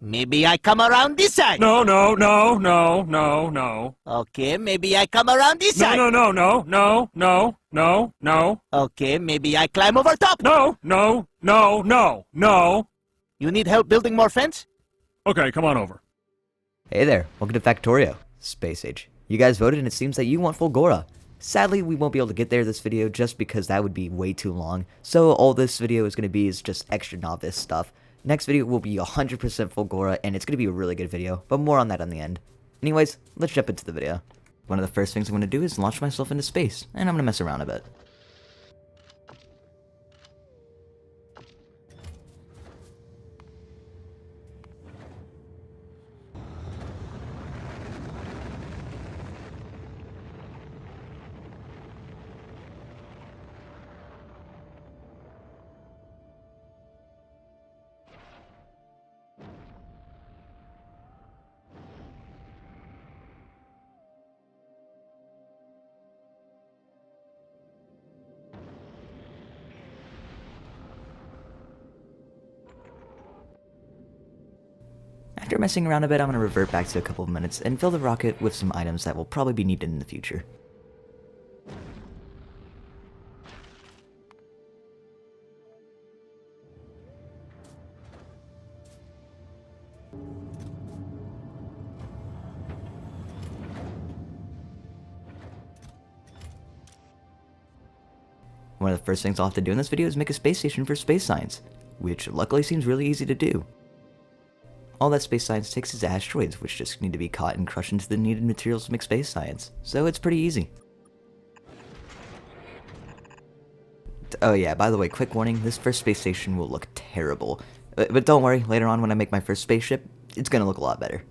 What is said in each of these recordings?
Maybe I come around this side. No, no, no, no, no, no. Okay, maybe I come around this side. No, no, no, no, no, no, no. Okay, maybe I climb over top. No, no, no, no, no. You need help building more fence? Okay, come on over. Hey there, welcome to Factorio Space Age. You guys voted and it seems that you want Fulgora. Sadly, we won't be able to get there this video just because that would be way too long. So all this video is going to be is just extra novice stuff. Next video will be 100% Fulgora and it's going to be a really good video, but more on that on the end. Anyways, let's jump into the video. One of the first things I'm going to do is launch myself into space, and I'm going to mess around a bit. After messing around a bit, I'm going to revert back to a couple of minutes and fill the rocket with some items that will probably be needed in the future. One of the first things I'll have to do in this video is make a space station for space science, which luckily seems really easy to do. All that space science takes is asteroids, which just need to be caught and crushed into the needed materials to make space science, so it's pretty easy. Oh yeah, by the way, quick warning, this first space station will look terrible. But don't worry, later on when I make my first spaceship, it's gonna look a lot better.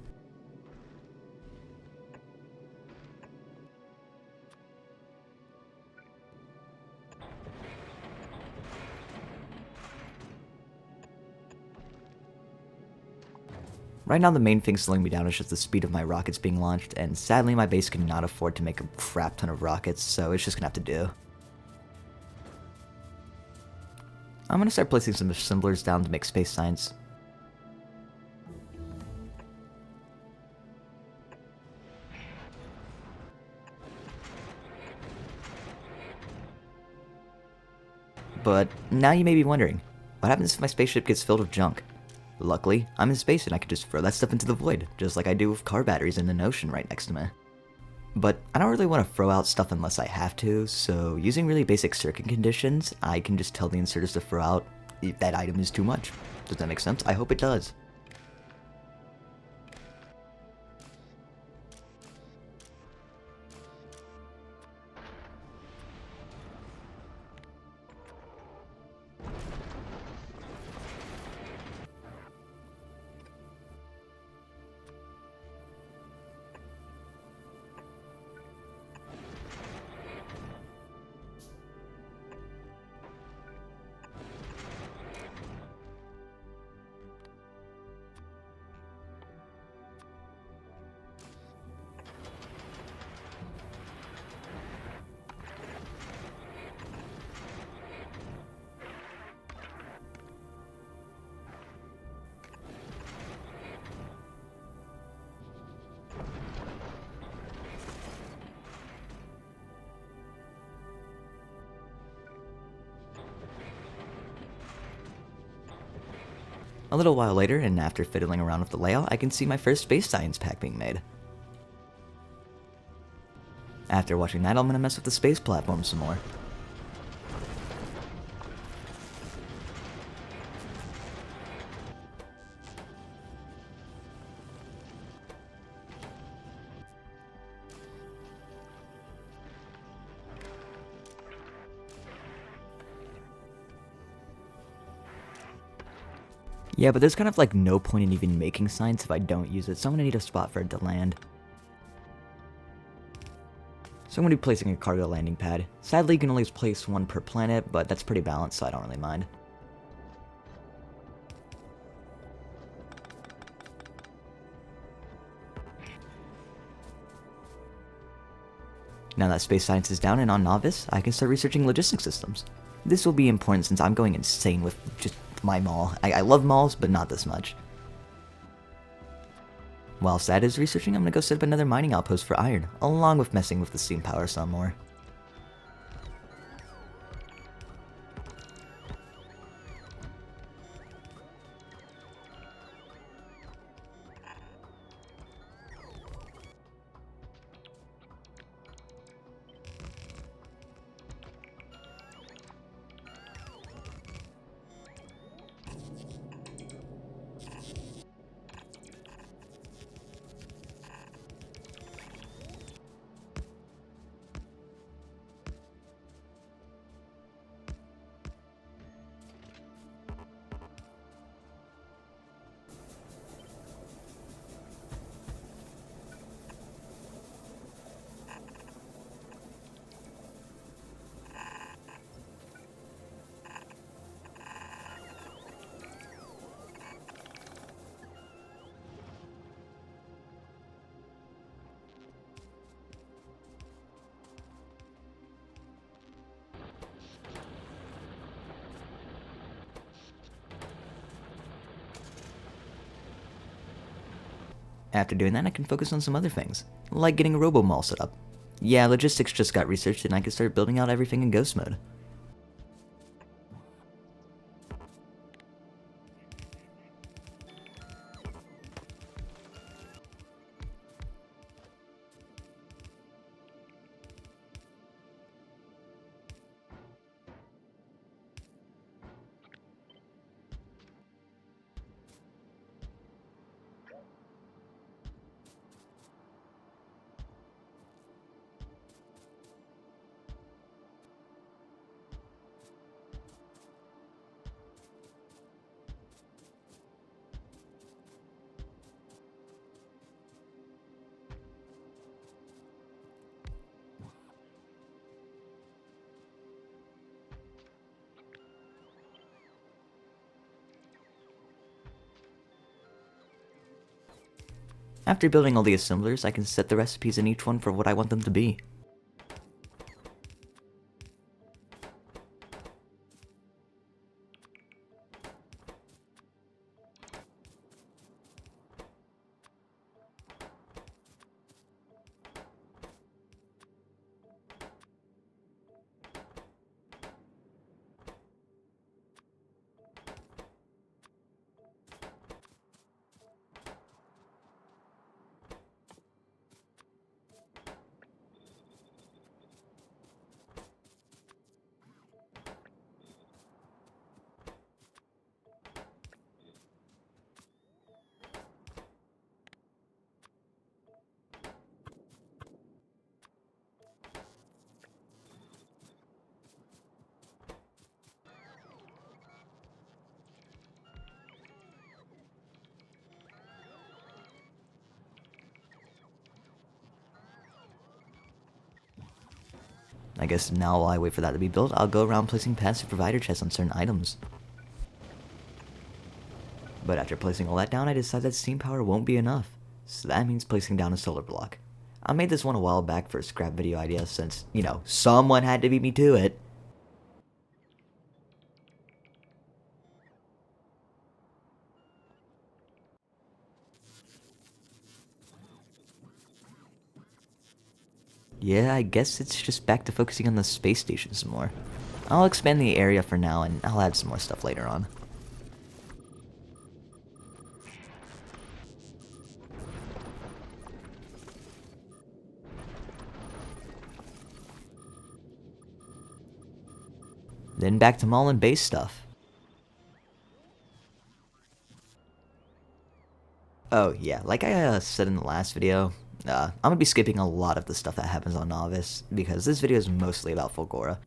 Right now the main thing slowing me down is just the speed of my rockets being launched, and sadly my base cannot afford to make a crap ton of rockets, so it's just gonna have to do. I'm gonna start placing some assemblers down to make space science. But now you may be wondering, what happens if my spaceship gets filled with junk? Luckily, I'm in space and I can just throw that stuff into the void, just like I do with car batteries in an ocean right next to me. But I don't really want to throw out stuff unless I have to, so using really basic circuit conditions, I can just tell the inserters to throw out if that item is too much. Does that make sense? I hope it does. A little while later, and after fiddling around with the layout, I can see my first space science pack being made. After watching that, I'm gonna mess with the space platform some more. Yeah, but there's kind of like no point in even making science if I don't use it, so I'm gonna need a spot for it to land. So I'm gonna be placing a cargo landing pad. Sadly, you can only place one per planet, but that's pretty balanced, so I don't really mind. Now that space science is down and on novice, I can start researching logistics systems. This will be important since I'm going insane with just my mall. I love malls, but not this much. Whilst that is researching, I'm gonna go set up another mining outpost for iron, along with messing with the steam power some more. After doing that, I can focus on some other things, like getting a robo-mall set up. Yeah, logistics just got researched and I can start building out everything in ghost mode. After building all the assemblers, I can set the recipes in each one for what I want them to be. I guess now while I wait for that to be built, I'll go around placing passive provider chests on certain items. But after placing all that down, I decided that steam power won't be enough, so that means placing down a solar block. I made this one a while back for a scrap video idea since, you know, someone had to beat me to it. Yeah, I guess it's just back to focusing on the space station some more. I'll expand the area for now and I'll add some more stuff later on. Then back to mall and base stuff. Oh yeah, like I said in the last video, I'm gonna be skipping a lot of the stuff that happens on Novice, because this video is mostly about Fulgora.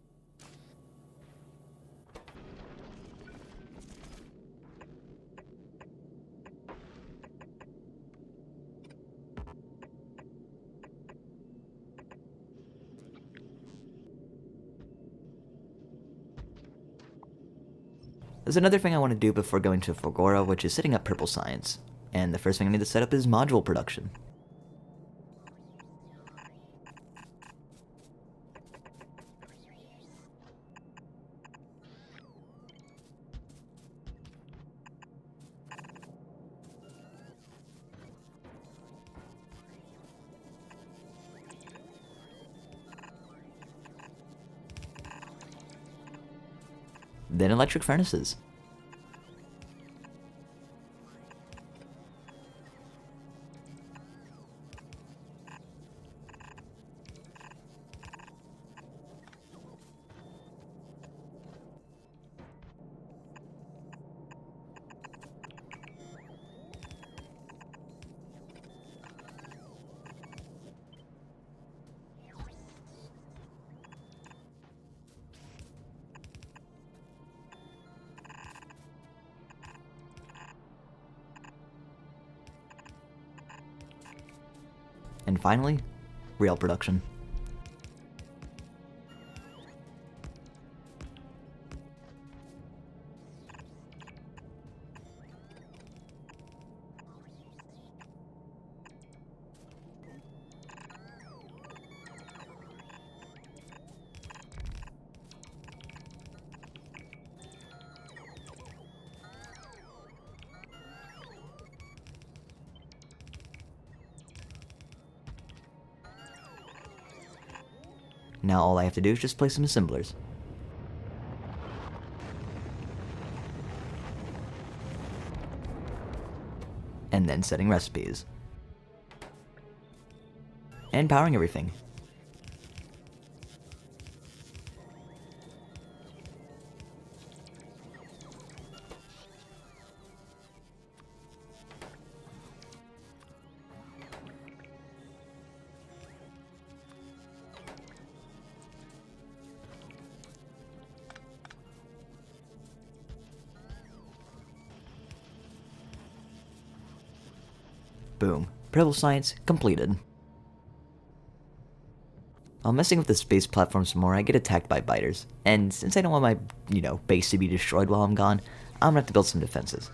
There's another thing I want to do before going to Fulgora, which is setting up Purple Science. And the first thing I need to set up is module production. then electric furnaces. And finally, rail production. Now all I have to do is just place some assemblers. And then setting recipes. And powering everything. Boom. Purple science completed. While messing with the space platform some more, I get attacked by biters. And since I don't want my, base to be destroyed while I'm gone, I'm gonna have to build some defenses.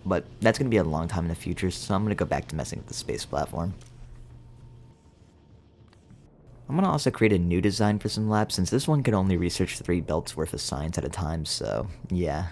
But that's gonna be a long time in the future, so I'm gonna go back to messing with the space platform. I'm gonna also create a new design for some labs, since this one can only research 3 belts worth of science at a time, so yeah.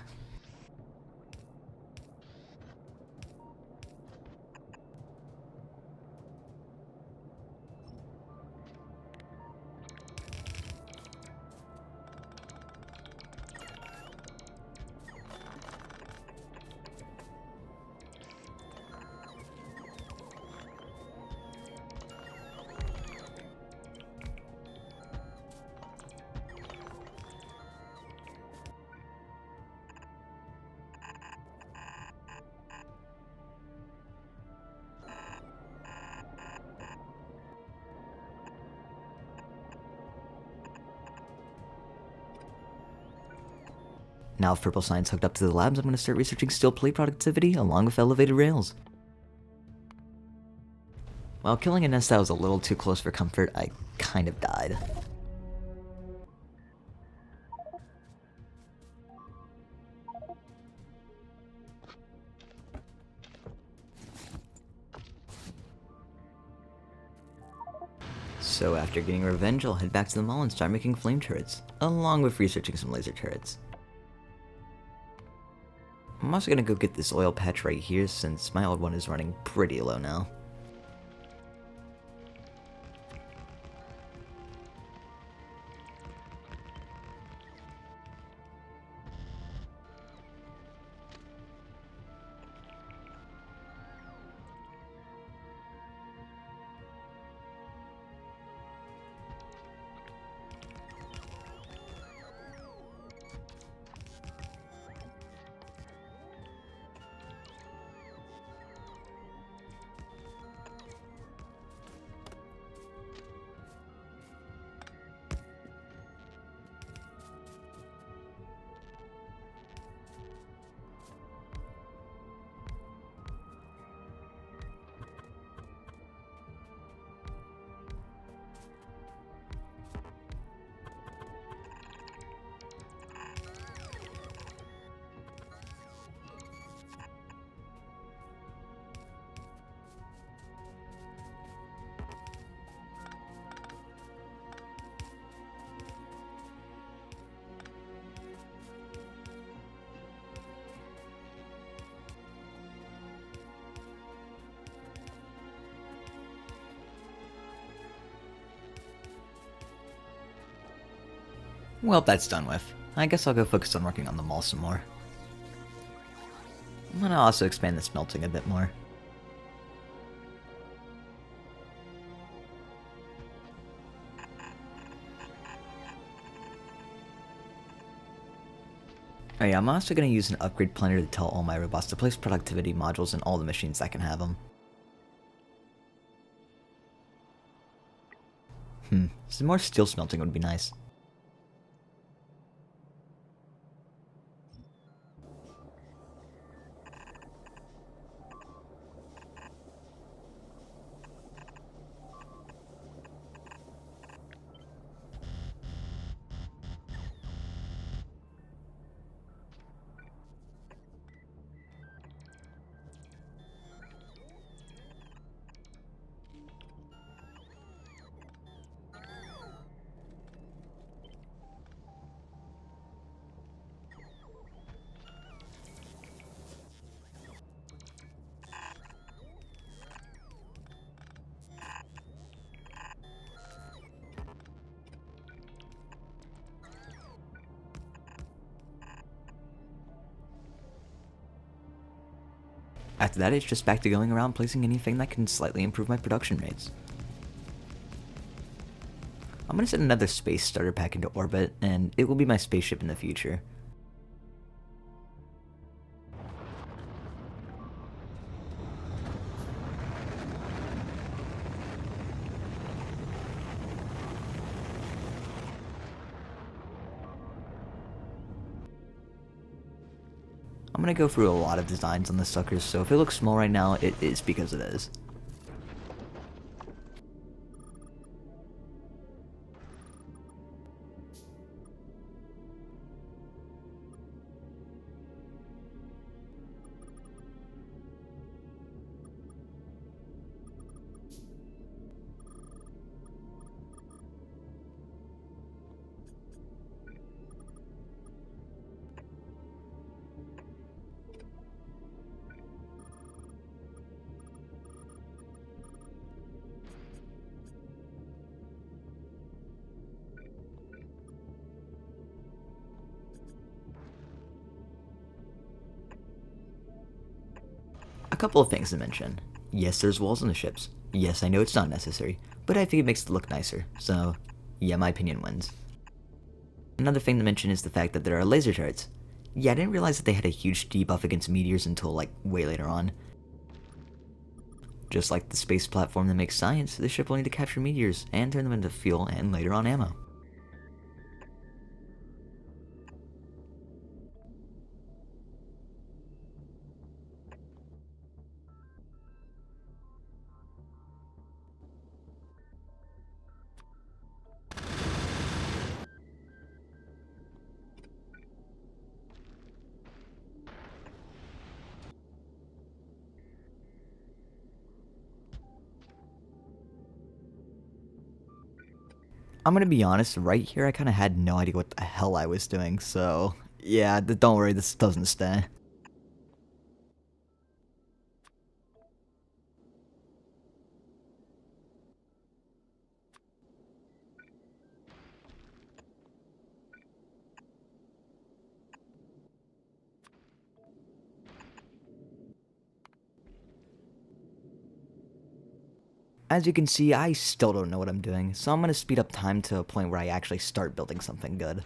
Now with purple science hooked up to the labs, I'm going to start researching steel plate productivity along with elevated rails. While killing a nest that was a little too close for comfort, I kind of died. So after getting revenge, I'll head back to the mall and start making flame turrets, along with researching some laser turrets. I'm also gonna go get this oil patch right here since my old one is running pretty low now. Well, that's done with. I guess I'll go focus on working on the mall some more. I'm gonna also expand the smelting a bit more. Oh yeah, I'm also going to use an upgrade planner to tell all my robots to place productivity modules in all the machines that can have them. Some more steel smelting would be nice. After that, it's just back to going around placing anything that can slightly improve my production rates. I'm going to send another space starter pack into orbit, and it will be my spaceship in the future. I'm going to go through a lot of designs on the suckers, so if it looks small right now, it is because it is. A couple of things to mention. Yes, there's walls on the ships. Yes, I know it's not necessary, but I think it makes it look nicer, so yeah, my opinion wins. Another thing to mention is the fact that there are laser turrets. Yeah, I didn't realize that they had a huge debuff against meteors until like way later on. Just like the space platform that makes science, the ship will need to capture meteors and turn them into fuel and later on ammo. I'm gonna be honest, right here I kinda had no idea what the hell I was doing, so yeah, don't worry, this doesn't stay. As you can see, I still don't know what I'm doing, so I'm gonna speed up time to a point where I actually start building something good.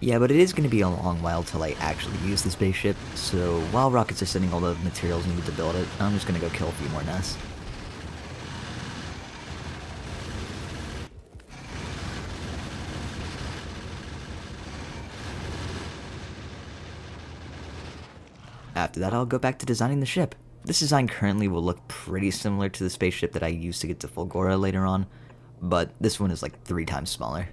Yeah, but it is going to be a long while till I actually use the spaceship, so while rockets are sending all the materials needed to build it, I'm just going to go kill a few more nests. After that, I'll go back to designing the ship. This design currently will look pretty similar to the spaceship that I used to get to Fulgora later on, but this one is like 3 times smaller.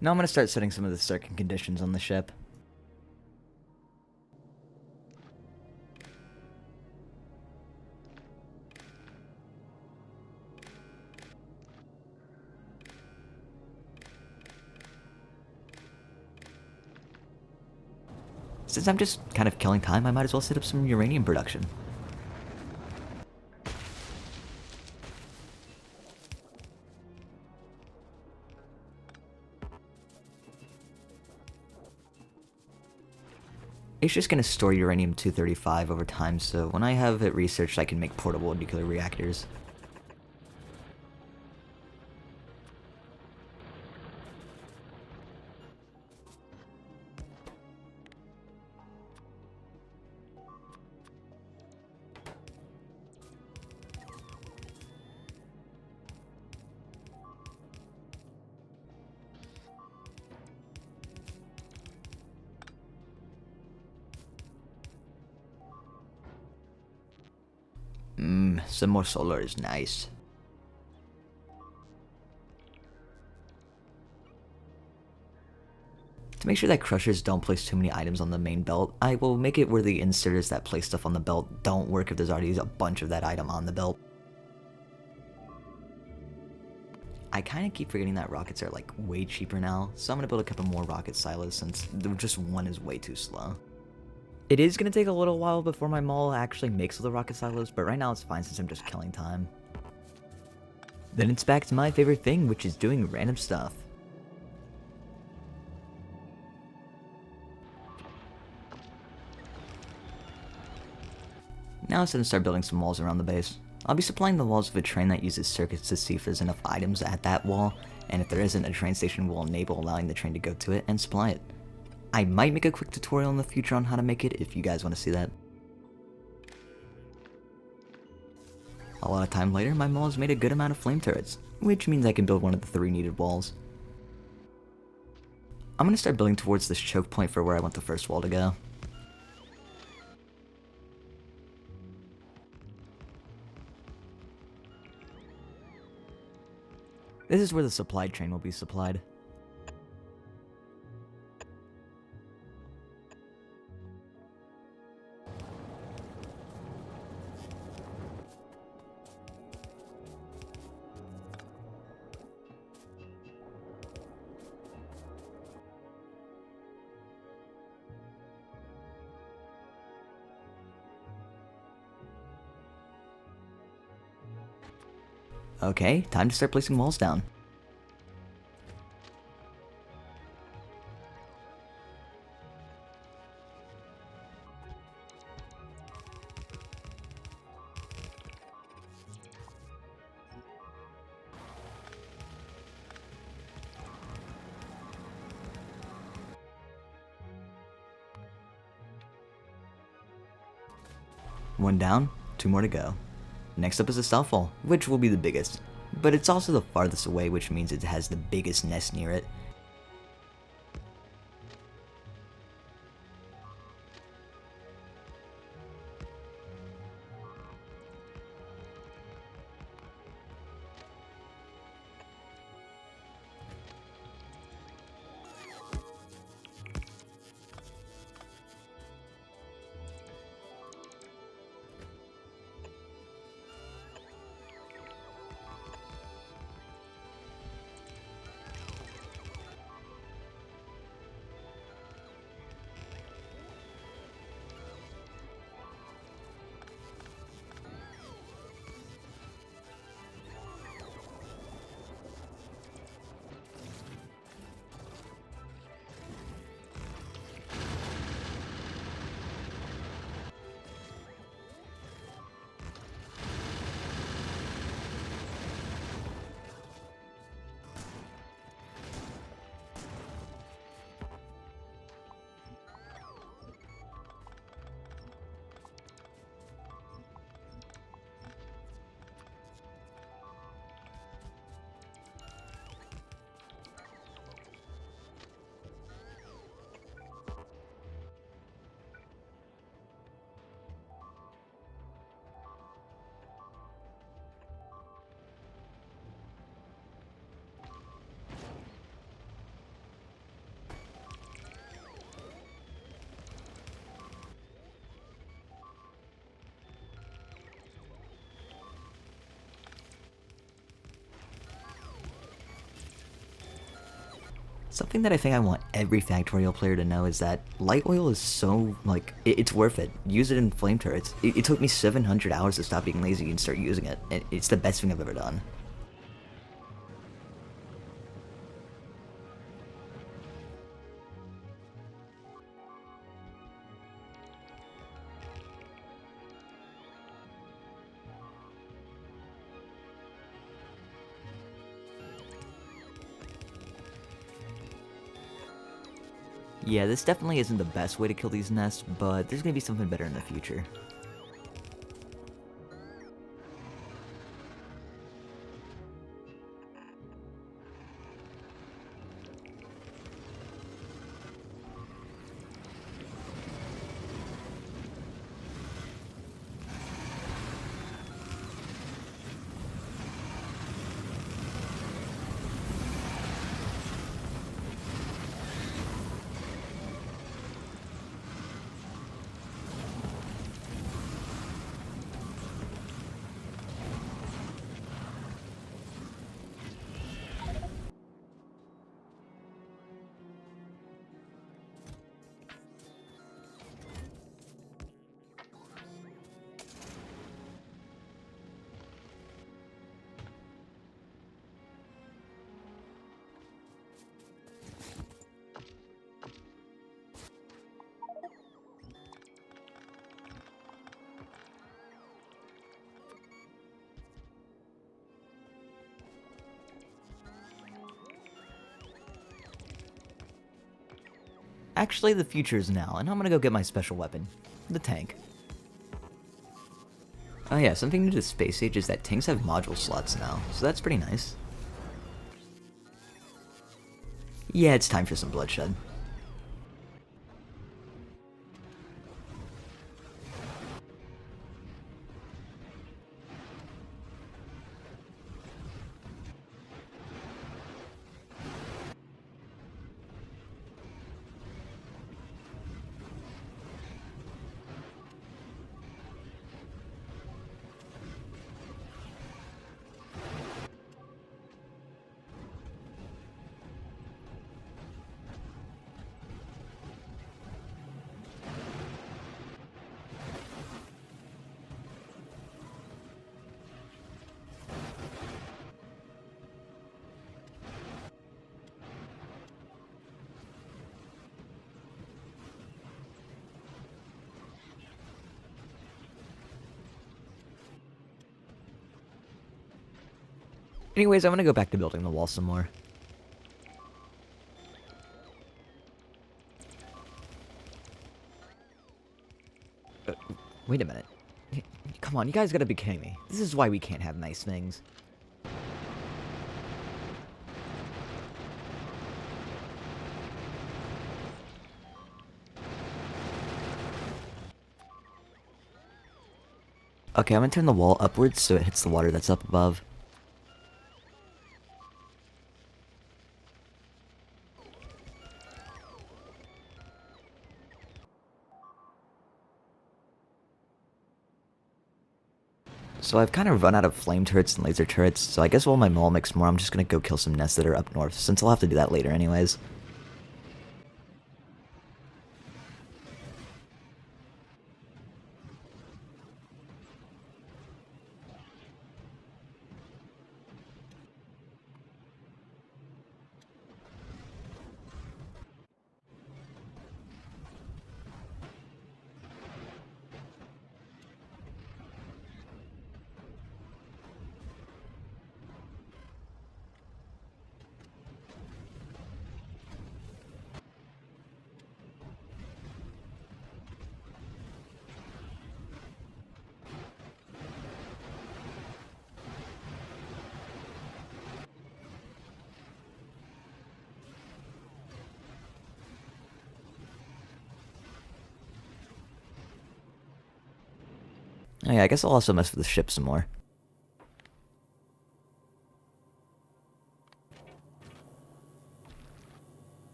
Now I'm going to start setting some of the circuit conditions on the ship. Since I'm just kind of killing time, I might as well set up some uranium production. It's just going to store uranium-235 over time, so when I have it researched, I can make portable nuclear reactors. Some more solar is nice. To make sure that crushers don't place too many items on the main belt, I will make it where the inserters that place stuff on the belt don't work if there's already a bunch of that item on the belt. I kind of keep forgetting that rockets are like way cheaper now, so I'm going to build a couple more rocket silos since just one is way too slow. It is going to take a little while before my mall actually makes all the rocket silos, but right now it's fine since I'm just killing time. Then it's back to my favorite thing, which is doing random stuff. Now it's time to start building some walls around the base. I'll be supplying the walls with a train that uses circuits to see if there's enough items at that wall, and if there isn't, a train station will enable allowing the train to go to it and supply it. I might make a quick tutorial in the future on how to make it if you guys want to see that. A lot of time later, my mall has made a good amount of flame turrets, which means I can build one of the 3 needed walls. I'm going to start building towards this choke point for where I want the first wall to go. This is where the supply train will be supplied. Okay, time to start placing walls down. One down, 2 more to go. Next up is the Southfall, which will be the biggest, but it's also the farthest away, which means it has the biggest nest near it. Something that I think I want every Factorio player to know is that light oil is so, it's worth it. Use it in flame turrets. It took me 700 hours to stop being lazy and start using it. It's the best thing I've ever done. Yeah, this definitely isn't the best way to kill these nests, but there's gonna be something better in the future. Actually, the future is now, and I'm gonna go get my special weapon, the tank. Oh yeah, something new to Space Age is that tanks have module slots now, so that's pretty nice. Yeah, it's time for some bloodshed. Anyways, I'm gonna go back to building the wall some more. Wait a minute. Come on, you guys gotta be kidding me. This is why we can't have nice things. Okay, I'm gonna turn the wall upwards so it hits the water that's up above. So I've kind of run out of flame turrets and laser turrets, so I guess while my mall makes more, I'm just gonna go kill some nests that are up north, since I'll have to do that later anyways. Oh yeah, I guess I'll also mess with the ship some more.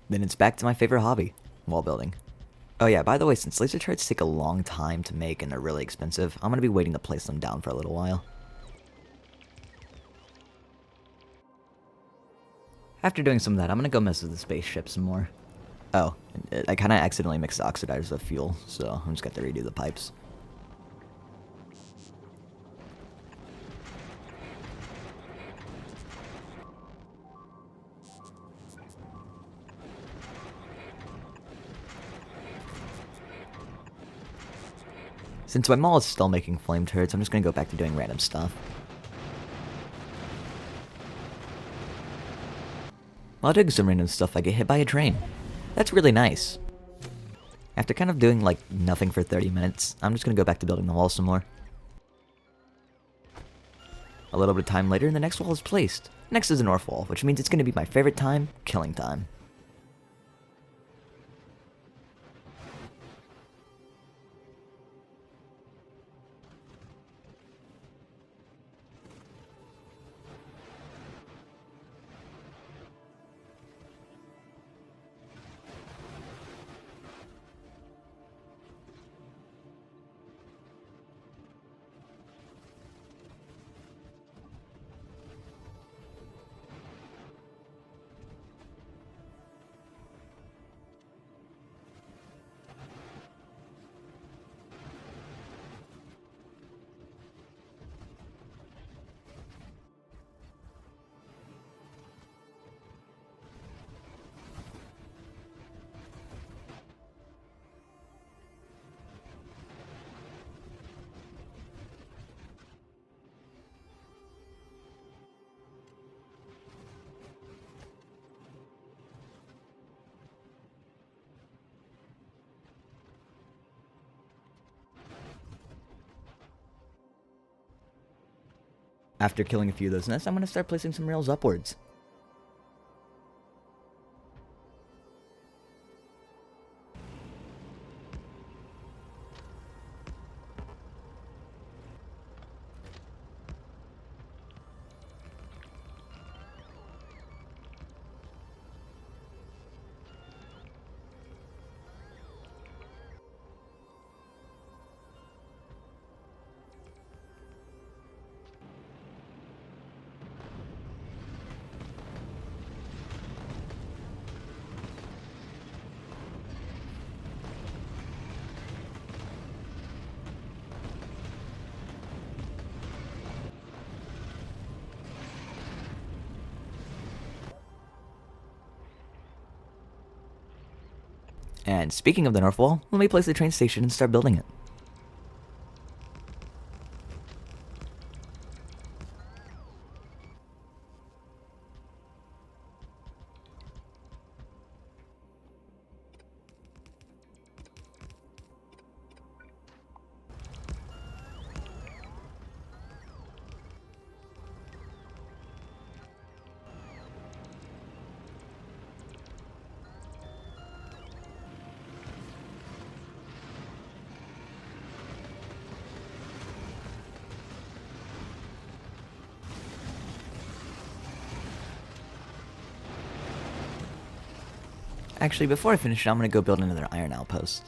Then it's back to my favorite hobby, wall building. Oh yeah, by the way, since laser turrets take a long time to make and they're really expensive, I'm gonna be waiting to place them down for a little while. After doing some of that, I'm gonna go mess with the spaceship some more. Oh, I kinda accidentally mixed the oxidizers with fuel, so I'm just gonna have to redo the pipes. Since my mall is still making flame turrets, I'm just gonna go back to doing random stuff. While doing some random stuff, I get hit by a train. That's really nice. After kind of doing, like, nothing for 30 minutes, I'm just gonna go back to building the wall some more. A little bit of time later, and the next wall is placed. Next is the north wall, which means it's gonna be my favorite time, killing time. After killing a few of those nests, I'm gonna start placing some rails upwards. And speaking of the North Wall, let me place the train station and start building it. Actually, before I finish it, I'm going to go build another iron outpost.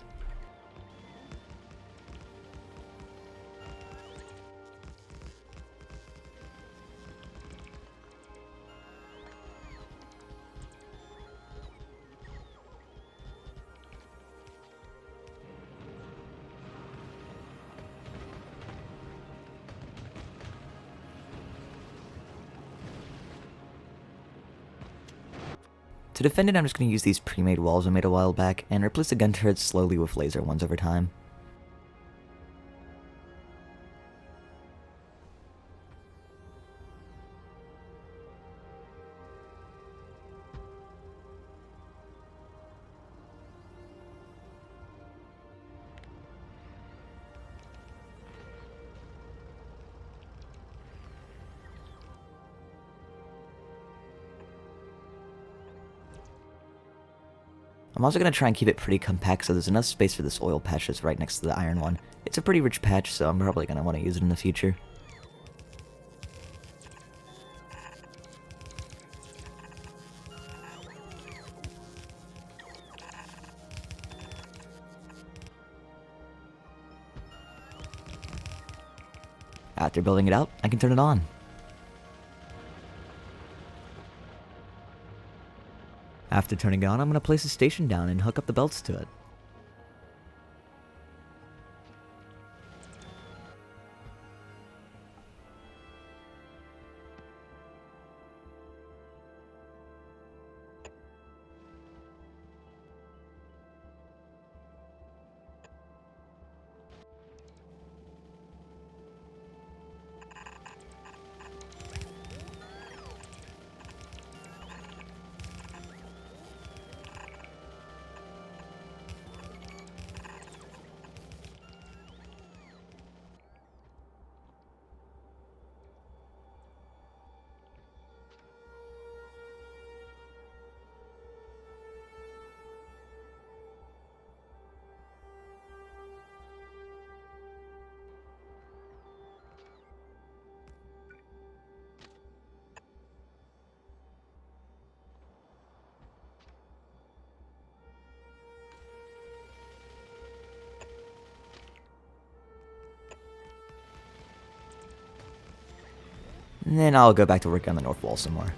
To defend it, I'm just going to use these pre-made walls I made a while back, and replace the gun turrets slowly with laser ones over time. I'm also going to try and keep it pretty compact so there's enough space for this oil patch that's right next to the iron one. It's a pretty rich patch, so I'm probably going to want to use it in the future. After building it out, I can turn it on. After turning it on, I'm going to place the station down and hook up the belts to it. And then I'll go back to work on the north wall some more.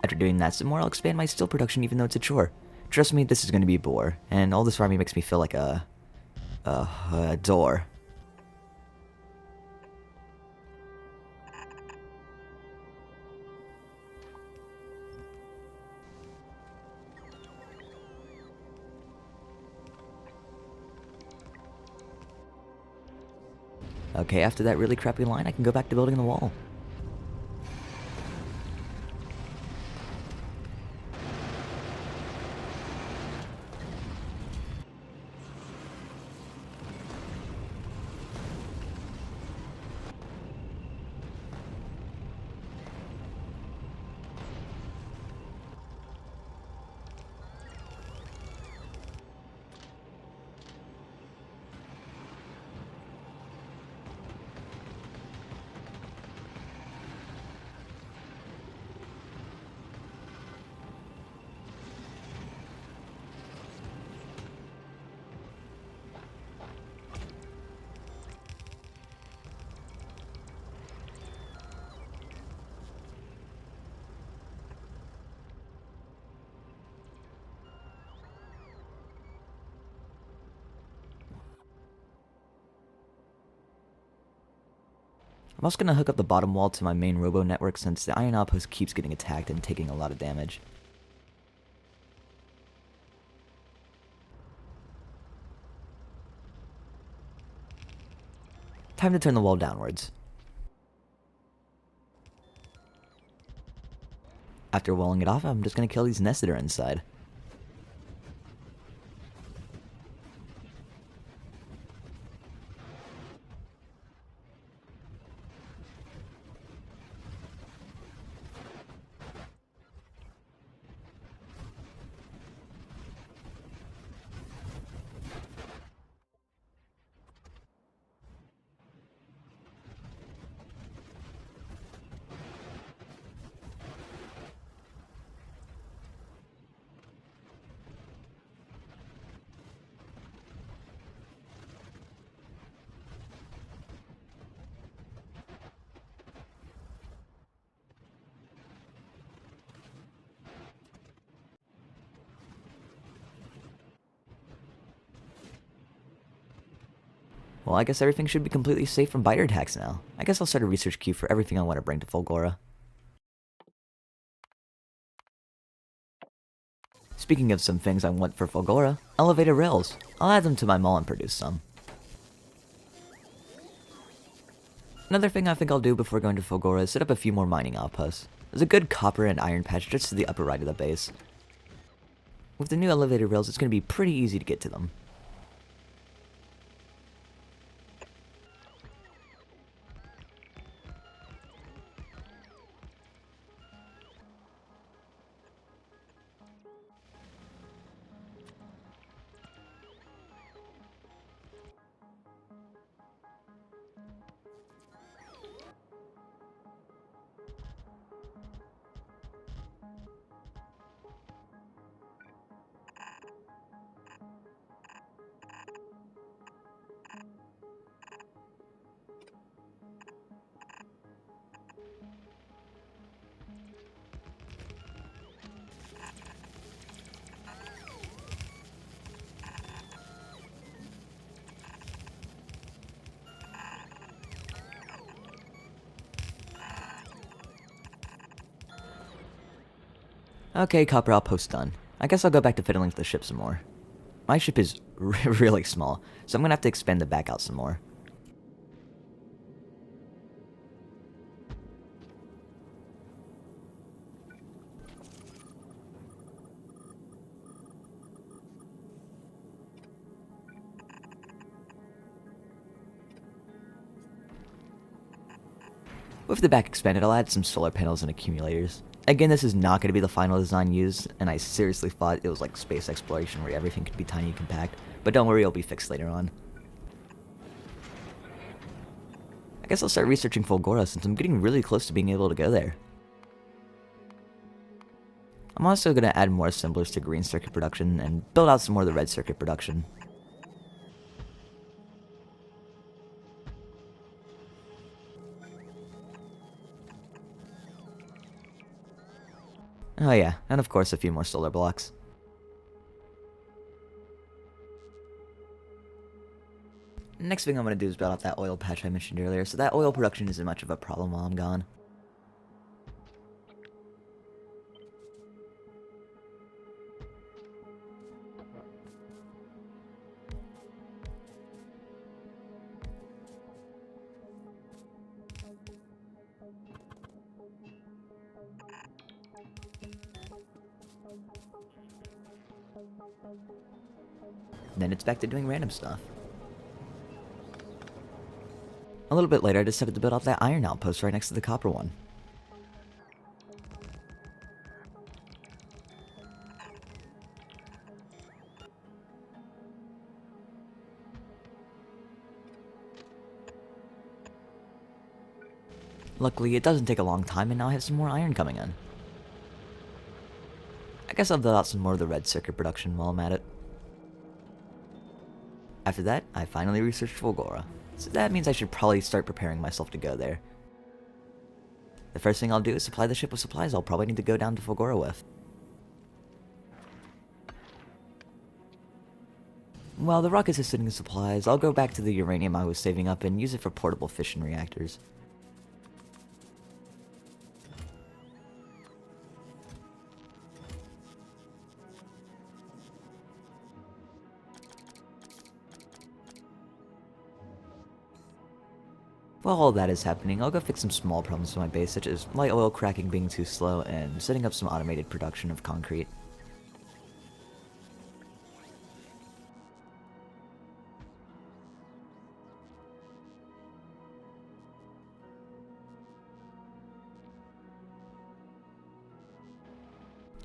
After doing that some more, I'll expand my steel production even though it's a chore. Trust me, this is going to be a bore, and all this farming makes me feel like a door. Okay, after that really crappy line, I can go back to building the wall. I'm also going to hook up the bottom wall to my main robo network since the iron outpost keeps getting attacked and taking a lot of damage. Time to turn the wall downwards. After walling it off, I'm just going to kill these nests that are inside. Well, I guess everything should be completely safe from biter attacks now. I guess I'll start a research queue for everything I want to bring to Fulgora. Speaking of some things I want for Fulgora, elevated rails. I'll add them to my mall and produce some. Another thing I think I'll do before going to Fulgora is set up a few more mining outposts. There's a good copper and iron patch just to the upper right of the base. With the new elevated rails, it's going to be pretty easy to get to them. Okay, copper outpost done. I guess I'll go back to fiddling with the ship some more. My ship is really small, so I'm gonna have to expand the back out some more. With the back expanded, I'll add some solar panels and accumulators. Again, this is not going to be the final design used, and I seriously thought it was like space exploration where everything could be tiny and compact, but don't worry, it'll be fixed later on. I guess I'll start researching Fulgora since I'm getting really close to being able to go there. I'm also going to add more assemblers to green circuit production and build out some more of the red circuit production. Oh yeah, and of course a few more solar blocks. Next thing I'm going to do is build out that oil patch I mentioned earlier, so that oil production isn't much of a problem while I'm gone. Then it's back to doing random stuff. A little bit later, I decided to build out that iron outpost right next to the copper one. Luckily, it doesn't take a long time, and now I have some more iron coming in. I guess I'll build out some more of the red circuit production while I'm at it. After that, I finally researched Fulgora, so that means I should probably start preparing myself to go there. The first thing I'll do is supply the ship with supplies I'll probably need to go down to Fulgora with. While the rockets are sitting in supplies, I'll go back to the uranium I was saving up and use it for portable fission reactors. While all that is happening, I'll go fix some small problems with my base, such as light oil cracking being too slow and setting up some automated production of concrete.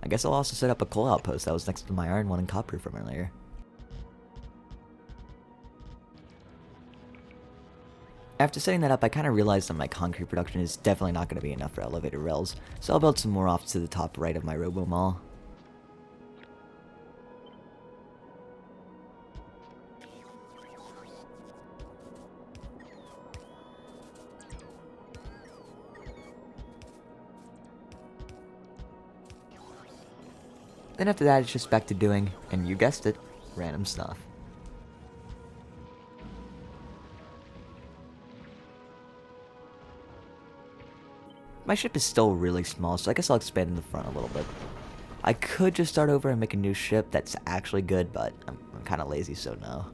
I guess I'll also set up a coal outpost that was next to my iron one and copper from earlier. After setting that up, I kind of realized that my concrete production is definitely not going to be enough for elevator rails, so I'll build some more off to the top right of my robo mall. Then after that, it's just back to doing, and you guessed it, random stuff. My ship is still really small, so I guess I'll expand in the front a little bit. I could just start over and make a new ship that's actually good, but I'm kind of lazy, so no.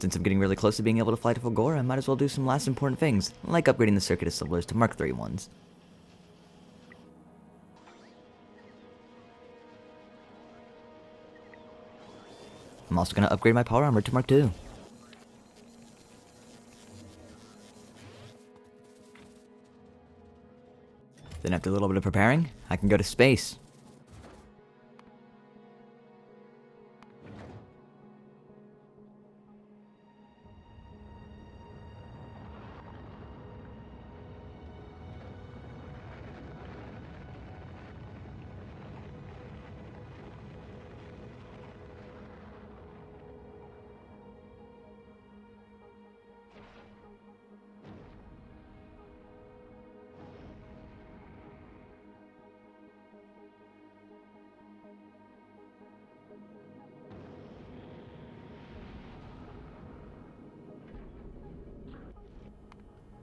Since I'm getting really close to being able to fly to Fulgora, I might as well do some last important things, like upgrading the circuit assemblers to Mark III ones. I'm also going to upgrade my power armor to Mark II. Then after a little bit of preparing, I can go to space.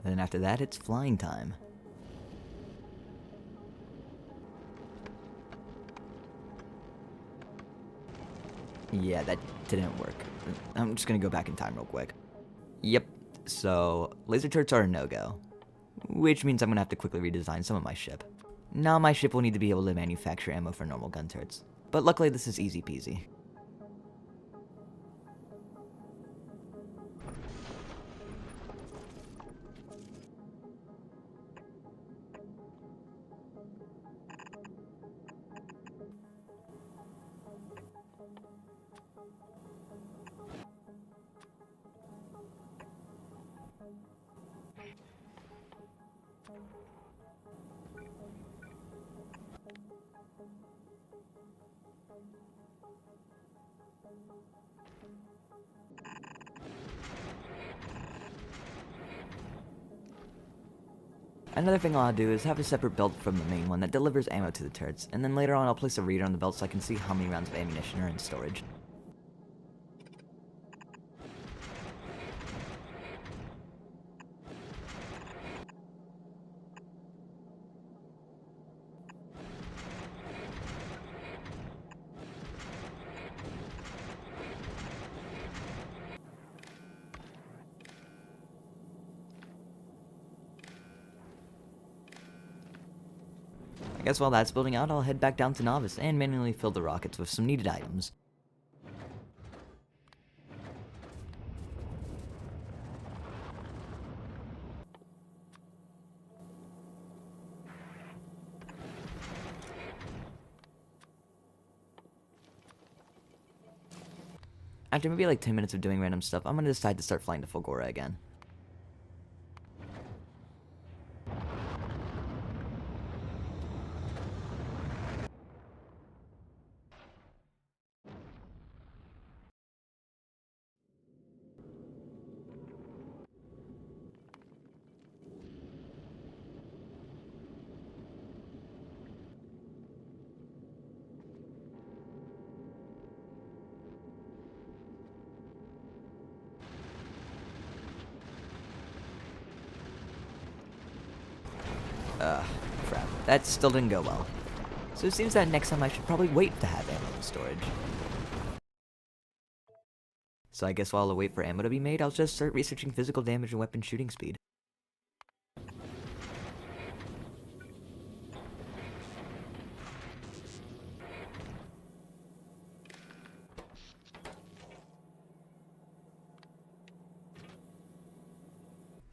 Then after that, it's flying time. Yeah, that didn't work. I'm just gonna go back in time real quick. Yep, so laser turrets are a no-go, which means I'm gonna have to quickly redesign some of my ship. Now my ship will need to be able to manufacture ammo for normal gun turrets, but luckily this is easy peasy. Another thing I'll do is have a separate belt from the main one that delivers ammo to the turrets, and then later on I'll place a reader on the belt so I can see how many rounds of ammunition are in storage. I guess while that's building out, I'll head back down to Novice and manually fill the rockets with some needed items. After maybe like 10 minutes of doing random stuff, I'm gonna decide to start flying to Fulgora again. Crap. That still didn't go well. So it seems that next time I should probably wait to have ammo in storage. So I guess while I wait for ammo to be made, I'll just start researching physical damage and weapon shooting speed.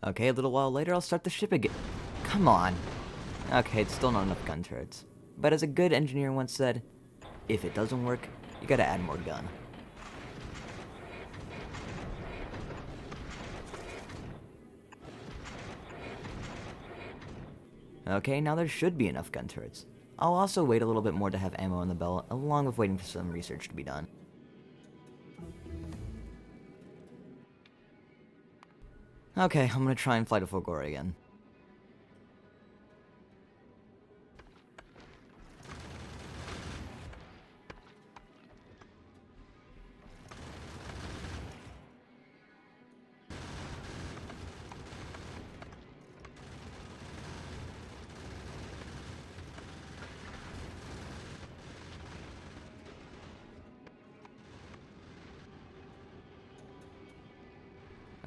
Okay, a little while later, I'll start the ship again. Come on. Okay, it's still not enough gun turrets. But as a good engineer once said, if it doesn't work, you gotta add more gun. Okay, now there should be enough gun turrets. I'll also wait a little bit more to have ammo in the belt, along with waiting for some research to be done. Okay, I'm gonna try and fly to Fulgora again.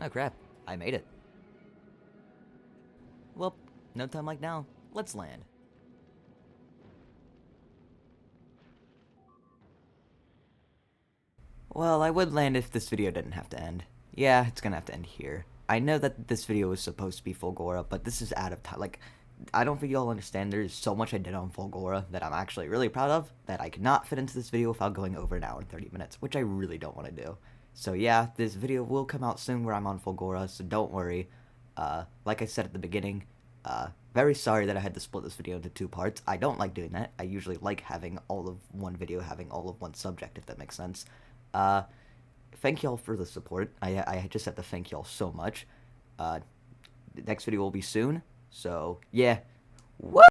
Oh crap, I made it. Well, no time like now, let's land. Well, I would land if this video didn't have to end. Yeah, it's gonna have to end here. I know that this video was supposed to be Fulgora, but this is out of time. Like, I don't think y'all understand, there's so much I did on Fulgora that I'm actually really proud of, that I could not fit into this video without going over an hour and 30 minutes, which I really don't want to do. So yeah, this video will come out soon where I'm on Fulgora, so don't worry. Like I said at the beginning, very sorry that I had to split this video into 2 parts. I don't like doing that. I usually like having all of one video having all of one subject, if that makes sense. Thank y'all for the support. I just have to thank y'all so much. The next video will be soon, so yeah. Woo!